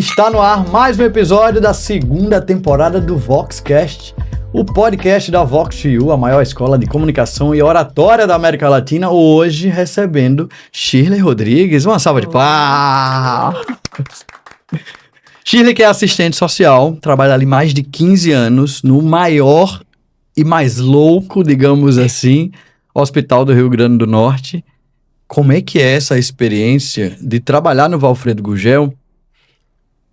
Está no ar mais um episódio da segunda temporada do VoxCast, o podcast da VoxU, a maior escola de comunicação e oratória da América Latina, hoje recebendo Shirley Rodrigues. Uma salva de palmas! Shirley, que é assistente social, trabalha ali mais de 15 anos no maior e mais louco, digamos assim, hospital do Rio Grande do Norte. Como é que é essa experiência de trabalhar no Valfredo Gugel?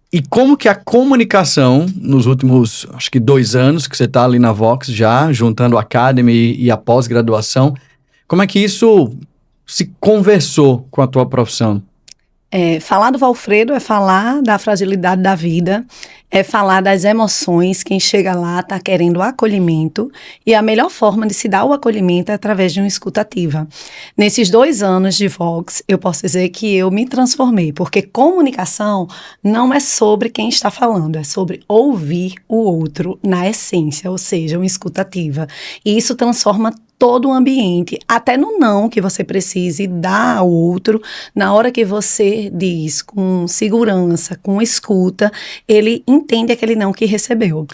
E como que a comunicação, nos últimos, acho que 2 anos que você está ali na Vox já, juntando a Academy e a pós-graduação, como é que isso se conversou com a tua profissão? Falar do Valfredo é falar da fragilidade da vida, é falar das emoções. Quem chega lá está querendo acolhimento e a melhor forma de se dar o acolhimento é através de uma escuta ativa. Nesses 2 anos de Vox, eu posso dizer que eu me transformei, porque comunicação não é sobre quem está falando, é sobre ouvir o outro na essência, ou seja, uma escuta ativa. E isso transforma todo o ambiente, até no não que você precise dar ao outro, na hora que você diz com segurança, com escuta, ele entende aquele não que recebeu.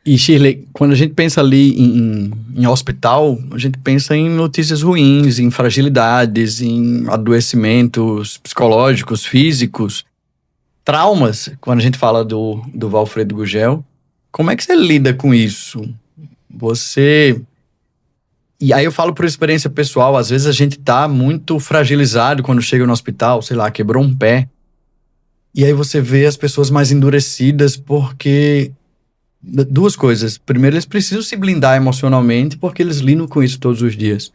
E Shirley, quando a gente pensa ali em hospital, a gente pensa em notícias ruins, em fragilidades, em adoecimentos psicológicos, físicos, traumas, quando a gente fala do Valfredo Gugel. Como é que você lida com isso? E aí eu falo por experiência pessoal, às vezes a gente tá muito fragilizado quando chega no hospital, sei lá, quebrou um pé. E aí você vê as pessoas mais endurecidas porque... 2 coisas. Primeiro, eles precisam se blindar emocionalmente porque eles lidam com isso todos os dias.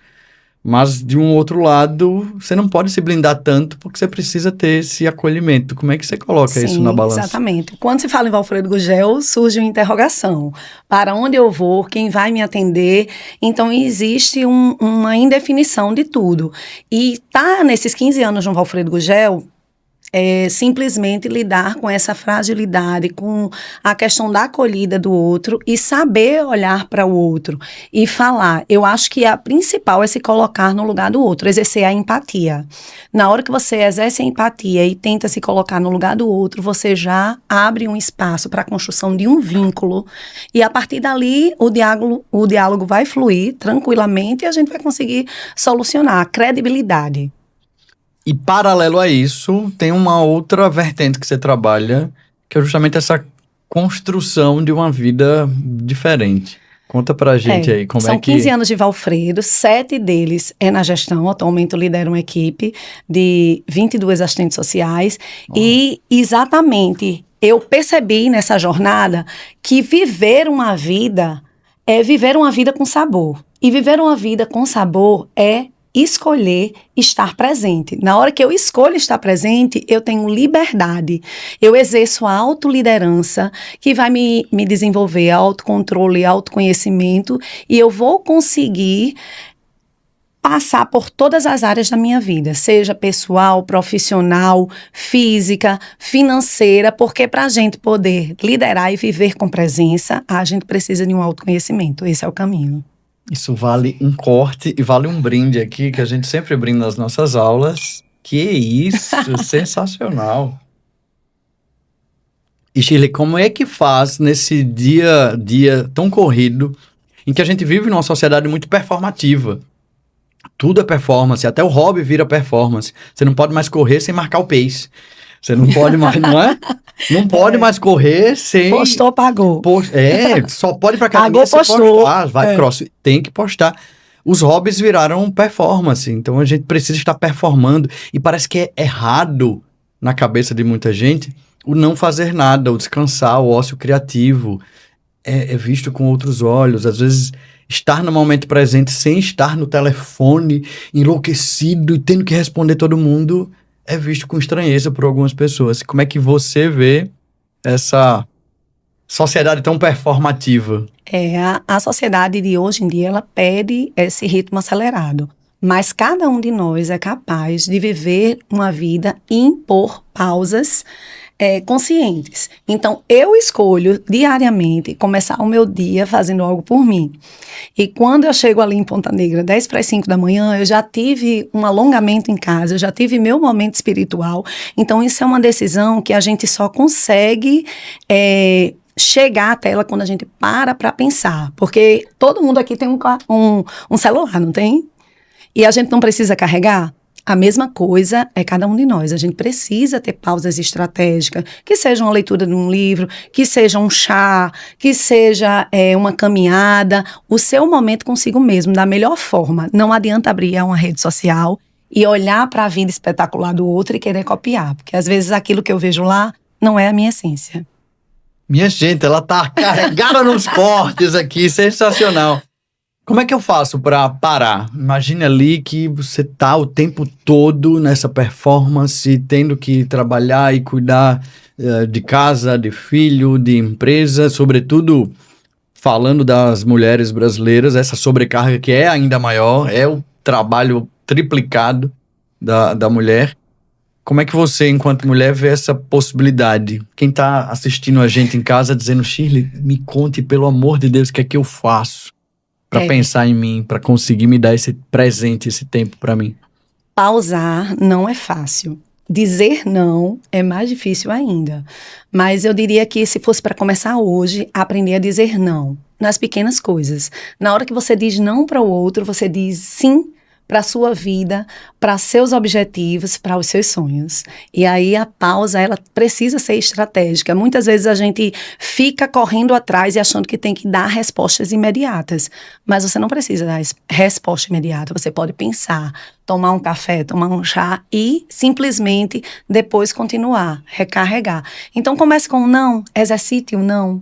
Mas, de um outro lado, você não pode se blindar tanto porque você precisa ter esse acolhimento. Como é que você coloca isso na balança? Exatamente. Quando se fala em Valfredo Gugel, surge uma interrogação. Para onde eu vou? Quem vai me atender? Então, existe uma indefinição de tudo. E tá nesses 15 anos no Valfredo Gugel, simplesmente lidar com essa fragilidade, com a questão da acolhida do outro e saber olhar para o outro e falar. Eu acho que a principal é se colocar no lugar do outro, exercer a empatia. Na hora que você exerce a empatia e tenta se colocar no lugar do outro, você já abre um espaço para a construção de um vínculo e a partir dali o diálogo vai fluir tranquilamente e a gente vai conseguir solucionar a credibilidade. E paralelo a isso, tem uma outra vertente que você trabalha, que é justamente essa construção de uma vida diferente. Conta pra gente aí como são 15 anos de Valfredo, 7 deles é na gestão. Atualmente eu lidero uma equipe de 22 assistentes sociais. E exatamente, eu percebi nessa jornada que viver uma vida é viver uma vida com sabor. E viver uma vida com sabor é escolher estar presente. Na hora que eu escolho estar presente, eu tenho liberdade. Eu exerço a autoliderança, que vai me desenvolver autocontrole, autoconhecimento, e eu vou conseguir passar por todas as áreas da minha vida, seja pessoal, profissional, física, financeira, porque para a gente poder liderar e viver com presença, a gente precisa de um autoconhecimento. Esse é o caminho. Isso vale um corte e vale um brinde aqui, que a gente sempre brinda nas nossas aulas. Que isso, sensacional. E Shirley, como é que faz nesse dia a dia tão corrido, em que a gente vive numa sociedade muito performativa? Tudo é performance, até o hobby vira performance. Você não pode mais correr sem marcar o pace. Você não pode mais, não é? Não pode mais correr sem... Postou, pagou. Só pode ir pra academia se postar. Vai, cross, tem que postar. Os hobbies viraram performance, então a gente precisa estar performando. E parece que é errado na cabeça de muita gente o não fazer nada, o descansar, o ócio criativo. É visto com outros olhos. Às vezes, estar no momento presente sem estar no telefone, enlouquecido e tendo que responder todo mundo... é visto com estranheza por algumas pessoas. Como é que você vê essa sociedade tão performativa? A sociedade de hoje em dia, ela pede esse ritmo acelerado. Mas cada um de nós é capaz de viver uma vida e impor pausas conscientes. Então, eu escolho diariamente começar o meu dia fazendo algo por mim. E quando eu chego ali em Ponta Negra, 10 para as 5 da manhã, eu já tive um alongamento em casa, eu já tive meu momento espiritual. Então, isso é uma decisão que a gente só consegue chegar até ela quando a gente para pensar. Porque todo mundo aqui tem um celular, não tem? E a gente não precisa carregar? A mesma coisa é cada um de nós. A gente precisa ter pausas estratégicas, que seja uma leitura de um livro, que seja um chá, que seja uma caminhada, o seu momento consigo mesmo, da melhor forma. Não adianta abrir uma rede social e olhar para a vida espetacular do outro e querer copiar, porque às vezes aquilo que eu vejo lá não é a minha essência. Minha gente, ela tá carregada nos cortes aqui, sensacional. Como é que eu faço para parar? Imagine ali que você tá o tempo todo nessa performance, tendo que trabalhar e cuidar de casa, de filho, de empresa, sobretudo falando das mulheres brasileiras, essa sobrecarga que é ainda maior, é o trabalho triplicado da mulher. Como é que você, enquanto mulher, vê essa possibilidade? Quem está assistindo a gente em casa dizendo, Shirley, me conte, pelo amor de Deus, o que é que eu faço para pensar em mim, para conseguir me dar esse presente, esse tempo para mim? Pausar não é fácil. Dizer não é mais difícil ainda. Mas eu diria que se fosse para começar hoje, aprender a dizer não nas pequenas coisas. Na hora que você diz não para o outro, você diz sim para a sua vida, para seus objetivos, para os seus sonhos. E aí a pausa, ela precisa ser estratégica. Muitas vezes a gente fica correndo atrás e achando que tem que dar respostas imediatas. Mas você não precisa dar resposta imediata. Você pode pensar, tomar um café, tomar um chá e simplesmente depois continuar, recarregar. Então comece com um não, exercite o não.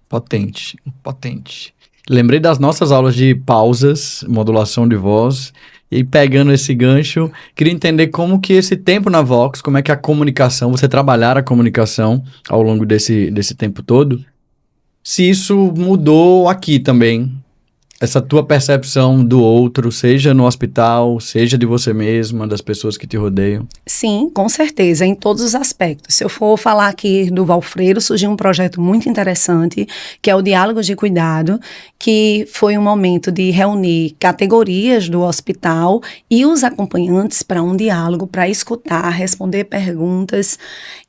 Potente, potente. Lembrei das nossas aulas de pausas, modulação de voz, e pegando esse gancho, queria entender como que esse tempo na Vox, como é que a comunicação, você trabalhar a comunicação ao longo desse tempo todo, se isso mudou aqui também, essa tua percepção do outro, seja no hospital, seja de você mesma, das pessoas que te rodeiam. Sim, com certeza, em todos os aspectos. Se eu for falar aqui do Valfreiro, surgiu um projeto muito interessante, que é o Diálogos de Cuidado, que foi um momento de reunir categorias do hospital e os acompanhantes para um diálogo, para escutar, responder perguntas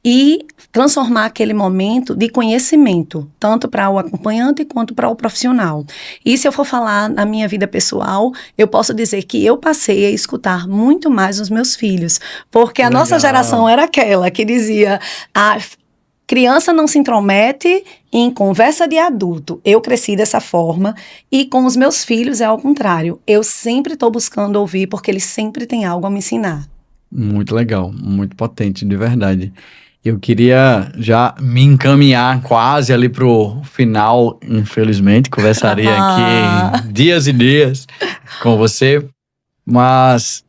e transformar aquele momento de conhecimento, tanto para o acompanhante quanto para o profissional. E se eu for falar na minha vida pessoal, eu posso dizer que eu passei a escutar muito mais os meus filhos, porque a nossa geração era aquela que dizia, a criança não se intromete em conversa de adulto. Eu cresci dessa forma e com os meus filhos é ao contrário. Eu sempre estou buscando ouvir porque eles sempre têm algo a me ensinar. Muito legal, muito potente, de verdade. Eu queria já me encaminhar quase ali pro final, infelizmente, conversaria aqui dias e dias com você, mas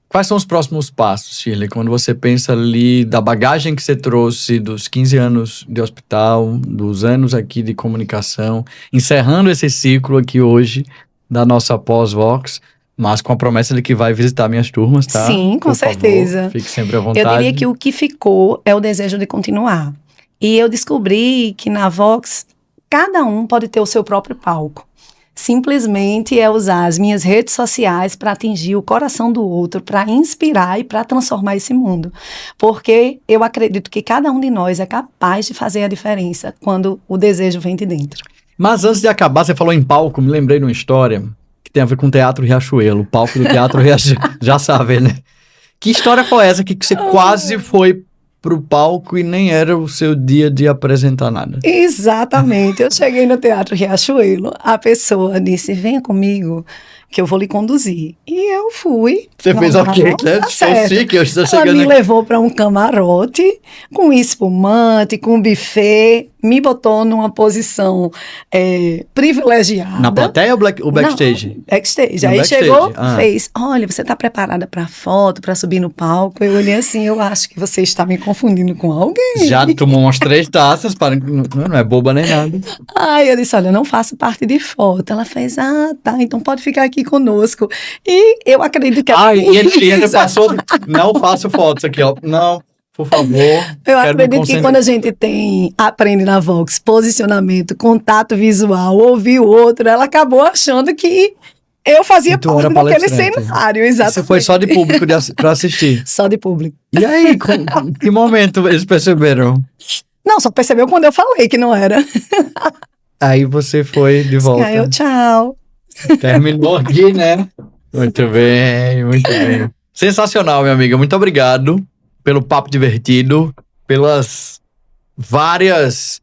quais são os próximos passos, Shirley, quando você pensa ali da bagagem que você trouxe dos 15 anos de hospital, dos anos aqui de comunicação, encerrando esse ciclo aqui hoje da nossa pós-Vox, mas com a promessa de que vai visitar minhas turmas, tá? Sim, com certeza. Favor, fique sempre à vontade. Eu diria que o que ficou é o desejo de continuar. E eu descobri que na Vox, cada um pode ter o seu próprio palco. Simplesmente é usar as minhas redes sociais para atingir o coração do outro, para inspirar e para transformar esse mundo. Porque eu acredito que cada um de nós é capaz de fazer a diferença quando o desejo vem de dentro. Mas antes de acabar, você falou em palco, me lembrei de uma história que tem a ver com o Teatro Riachuelo, o palco do Teatro Riachuelo, já sabe, né? Que história foi essa que você quase foi pro palco e nem era o seu dia de apresentar nada? Exatamente, eu cheguei no Teatro Riachuelo, a pessoa disse, venha comigo, que eu vou lhe conduzir. E eu fui. Você fez o quê? Ela me levou para um camarote, com espumante, com buffet, me botou numa posição privilegiada. Na plateia ou backstage? Não, backstage. No aí backstage. Chegou, fez, olha, você está preparada para foto, para subir no palco? Eu olhei assim, eu acho que você está me confundindo com alguém. Já tomou umas 3 taças, não é boba nem nada. Aí eu disse, olha, eu não faço parte de foto. Ela fez, tá, então pode ficar aqui conosco. E eu acredito que... E ele passou, não faço fotos aqui, ó, não por favor. Eu acredito que quando a gente aprende na Vox posicionamento, contato visual, ouvir o outro, ela acabou achando que eu fazia parte daquele cenário, exatamente. Você foi só de público para assistir? Só de público. E aí, que momento eles perceberam? Não, só percebeu quando eu falei que não era. Aí você foi de volta. Aí eu, tchau. Terminou aqui, né? Muito bem, muito bem. Sensacional, minha amiga. Muito obrigado pelo papo divertido, pelas várias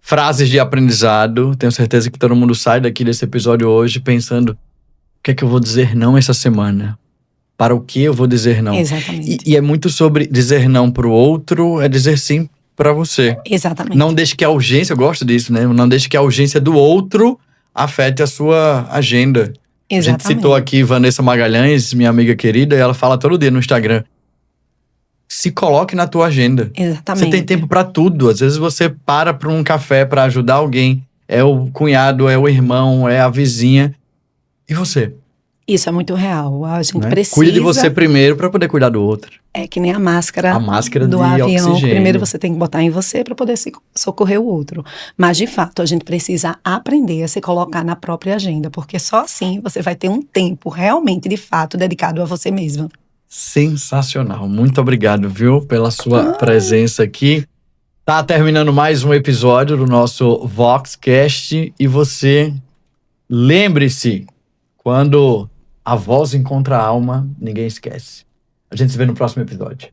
frases de aprendizado. Tenho certeza que todo mundo sai daqui desse episódio hoje pensando: o que é que eu vou dizer não essa semana? Para o que eu vou dizer não? Exatamente. E é muito sobre dizer não para o outro, é dizer sim para você. Exatamente. Não deixe que a urgência, eu gosto disso, né? Não deixe que a urgência do outro afete a sua agenda. Exatamente. A gente citou aqui Vanessa Magalhães, minha amiga querida, e ela fala todo dia no Instagram: se coloque na tua agenda. Exatamente. Você tem tempo para tudo. Às vezes você para um café para ajudar alguém. É o cunhado, é o irmão, é a vizinha. E você? Isso é muito real. A gente precisa... Cuide de você primeiro para poder cuidar do outro. É que nem a máscara do de avião. Oxigênio. Primeiro você tem que botar em você para poder socorrer o outro. Mas, de fato, a gente precisa aprender a se colocar na própria agenda, porque só assim você vai ter um tempo realmente, de fato, dedicado a você mesma. Sensacional. Muito obrigado, viu, pela sua presença aqui. Tá terminando mais um episódio do nosso Voxcast. E você, lembre-se, quando a voz encontra a alma, ninguém esquece. A gente se vê no próximo episódio.